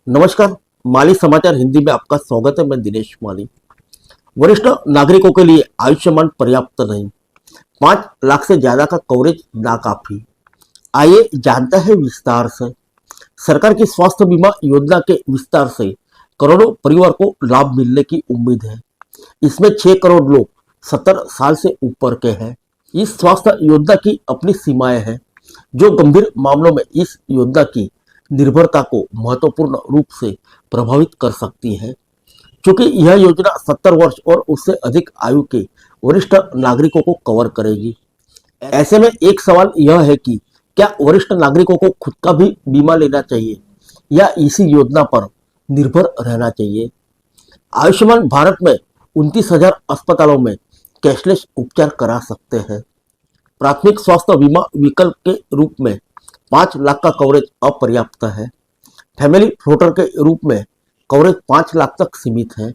नमस्कार। माली समाचार हिंदी में आपका स्वागत है। मैं दिनेश माली। वरिष्ठ नागरिकों के लिए आयुष्मान पर्याप्त नहीं, 5 लाख से ज्यादा का कवरेज नाकाफी। आइए जानते हैं विस्तार से। सरकार की स्वास्थ्य बीमा योजना के विस्तार से करोड़ों परिवार को लाभ मिलने की उम्मीद है। इसमें 6 करोड़ लोग 70 साल से ऊपर के हैं। इस स्वास्थ्य योजना की अपनी सीमाएं हैं, जो गंभीर मामलों में इस योजना की निर्भरता को महत्वपूर्ण रूप से प्रभावित कर सकती है। क्योंकि यह योजना 70 वर्ष और उससे अधिक आयु के वरिष्ठ नागरिकों को कवर करेगी। ऐसे में एक सवाल यह है कि क्या वरिष्ठ नागरिकों को खुद का भी बीमा लेना चाहिए या इसी योजना पर निर्भर रहना चाहिए। आयुष्मान भारत में 29,000 अस्पतालों में कैशलेस उपचार करा सकते हैं। प्राथमिक स्वास्थ्य बीमा विकल्प के रूप में 5 लाख का कवरेज अपर्याप्त है। फैमिली फ्लोटर के रूप में कवरेज 5 लाख तक सीमित है।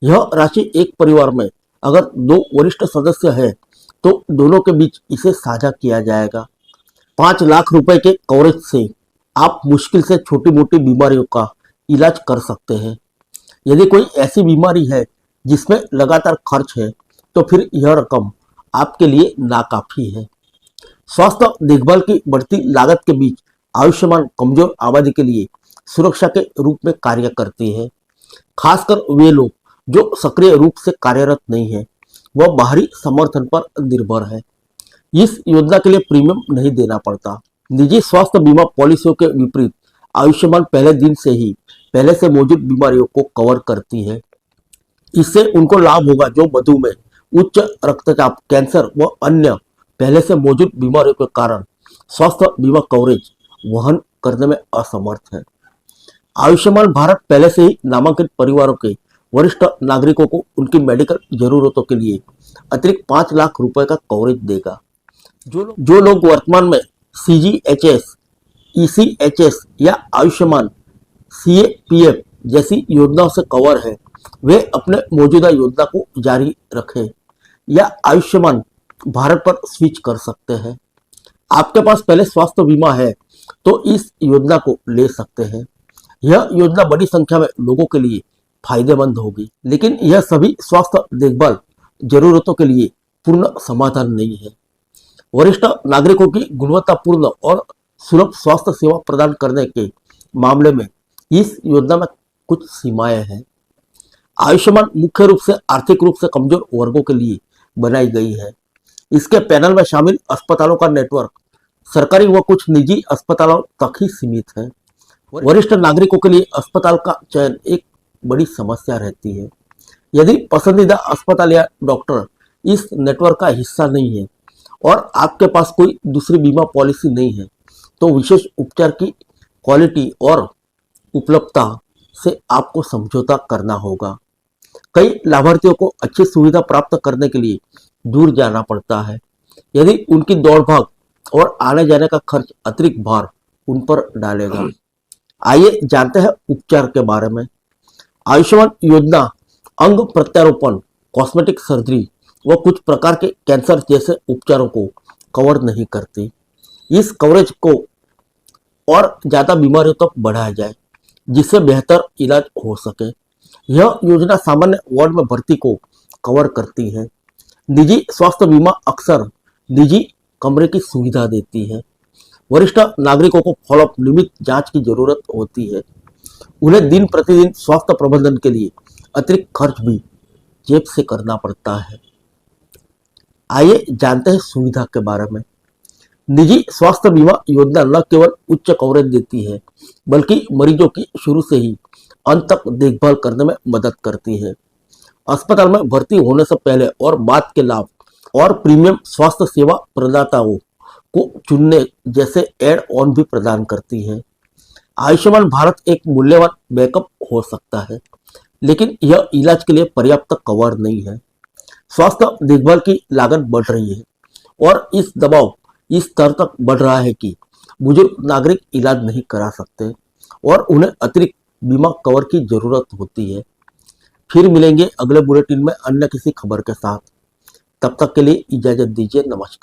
यह राशि एक परिवार में अगर 2 वरिष्ठ सदस्य है तो दोनों के बीच इसे साझा किया जाएगा। 5 लाख रुपए के कवरेज से आप मुश्किल से छोटी मोटी बीमारियों का इलाज कर सकते हैं। यदि कोई ऐसी बीमारी है जिसमें लगातार खर्च है तो फिर यह रकम आपके लिए नाकाफी है। स्वास्थ्य देखभाल की बढ़ती लागत के बीच आयुष्मान कमजोर आबादी के लिए सुरक्षा के रूप में कार्य करती है। खासकर वे लोग जो सक्रिय रूप से कार्यरत नहीं है, वह बाहरी समर्थन पर निर्भर है। इस योजना के लिए प्रीमियम नहीं देना पड़ता। निजी स्वास्थ्य बीमा पॉलिसियों के विपरीत आयुष्मान पहले दिन से ही पहले से मौजूद बीमारियों को कवर करती है। इससे उनको लाभ होगा जो मधुमेह, उच्च रक्तचाप, कैंसर व अन्य पहले से मौजूद बीमारियों के कारण स्वास्थ्य बीमा कवरेज वहन करने में असमर्थ है। आयुष्मान भारत पहले से ही नामांकित परिवारों के वरिष्ठ नागरिकों को उनकी मेडिकल जरूरतों के लिए अतिरिक्त 5 लाख रुपए का कवरेज देगा। जो लोग वर्तमान में CGHS, ECHS या आयुष्मान CAPF जैसी योजनाओं से कवर है, वे अपने मौजूदा योजना को जारी रखें या आयुष्मान भारत पर स्विच कर सकते हैं। आपके पास पहले स्वास्थ्य बीमा है तो इस योजना को ले सकते हैं। यह योजना बड़ी संख्या में लोगों के लिए फायदेमंद होगी, लेकिन यह सभी स्वास्थ्य देखभाल जरूरतों के लिए पूर्ण समाधान नहीं है। वरिष्ठ नागरिकों की गुणवत्तापूर्ण और सुलभ स्वास्थ्य सेवा प्रदान करने के मामले में इस योजना में कुछ सीमाएं हैं। आयुष्मान मुख्य रूप से आर्थिक रूप से कमजोर वर्गों के लिए बनाई गई है। इसके पैनल में शामिल अस्पतालों का नेटवर्क सरकारी व कुछ निजी अस्पतालों तक ही सीमित है। वरिष्ठ नागरिकों के लिए अस्पताल का चयन एक बड़ी समस्या रहती है। यदि पसंदीदा अस्पताल या डॉक्टर इस नेटवर्क का हिस्सा नहीं है और आपके पास कोई दूसरी बीमा पॉलिसी नहीं है, तो विशेष उपचार की क्वालिटी और उपलब्धता से आपको समझौता करना होगा। कई लाभार्थियों को अच्छी सुविधा प्राप्त करने के लिए दूर जाना पड़ता है। यदि उनकी दौड़ भाग और आने जाने का खर्च अतिरिक्त भार उन पर डालेगा। आइए जानते हैं उपचार के बारे में। आयुष्मान योजना अंग प्रत्यारोपण, कॉस्मेटिक सर्जरी व कुछ प्रकार के कैंसर जैसे उपचारों को कवर नहीं करती। इस कवरेज को और ज्यादा बीमारियों तक बढ़ाया जाए जिससे बेहतर इलाज हो सके। यह योजना सामान्य वार्ड में भर्ती को कवर करती है। निजी स्वास्थ्य बीमा अक्सर निजी कमरे की सुविधा देती है। वरिष्ठ नागरिकों को फॉलोअप नियमित जांच की जरूरत होती है। उन्हें दिन प्रतिदिन स्वास्थ्य प्रबंधन के लिए अतिरिक्त खर्च भी जेब से करना पड़ता है। आइए जानते हैं सुविधा के बारे में। निजी स्वास्थ्य बीमा योजना न केवल उच्च कवरेज देती है, बल्कि मरीजों की शुरू से ही अंत तक देखभाल करने में मदद करती है। अस्पताल में भर्ती होने से पहले और बाद के लाभ और प्रीमियम स्वास्थ्य सेवा प्रदाताओं को चुनने जैसे एड ऑन भी प्रदान करती है। आयुष्मान भारत एक मूल्यवान बैकअप हो सकता है, लेकिन यह इलाज के लिए पर्याप्त कवर नहीं है। स्वास्थ्य देखभाल की लागत बढ़ रही है और इस दबाव इस स्तर तक बढ़ रहा है कि बुजुर्ग नागरिक इलाज नहीं करा सकते और उन्हें अतिरिक्त बीमा कवर की जरूरत होती है। फिर मिलेंगे अगले बुलेटिन में अन्य किसी खबर के साथ। तब तक के लिए इजाजत दीजिए। नमस्कार।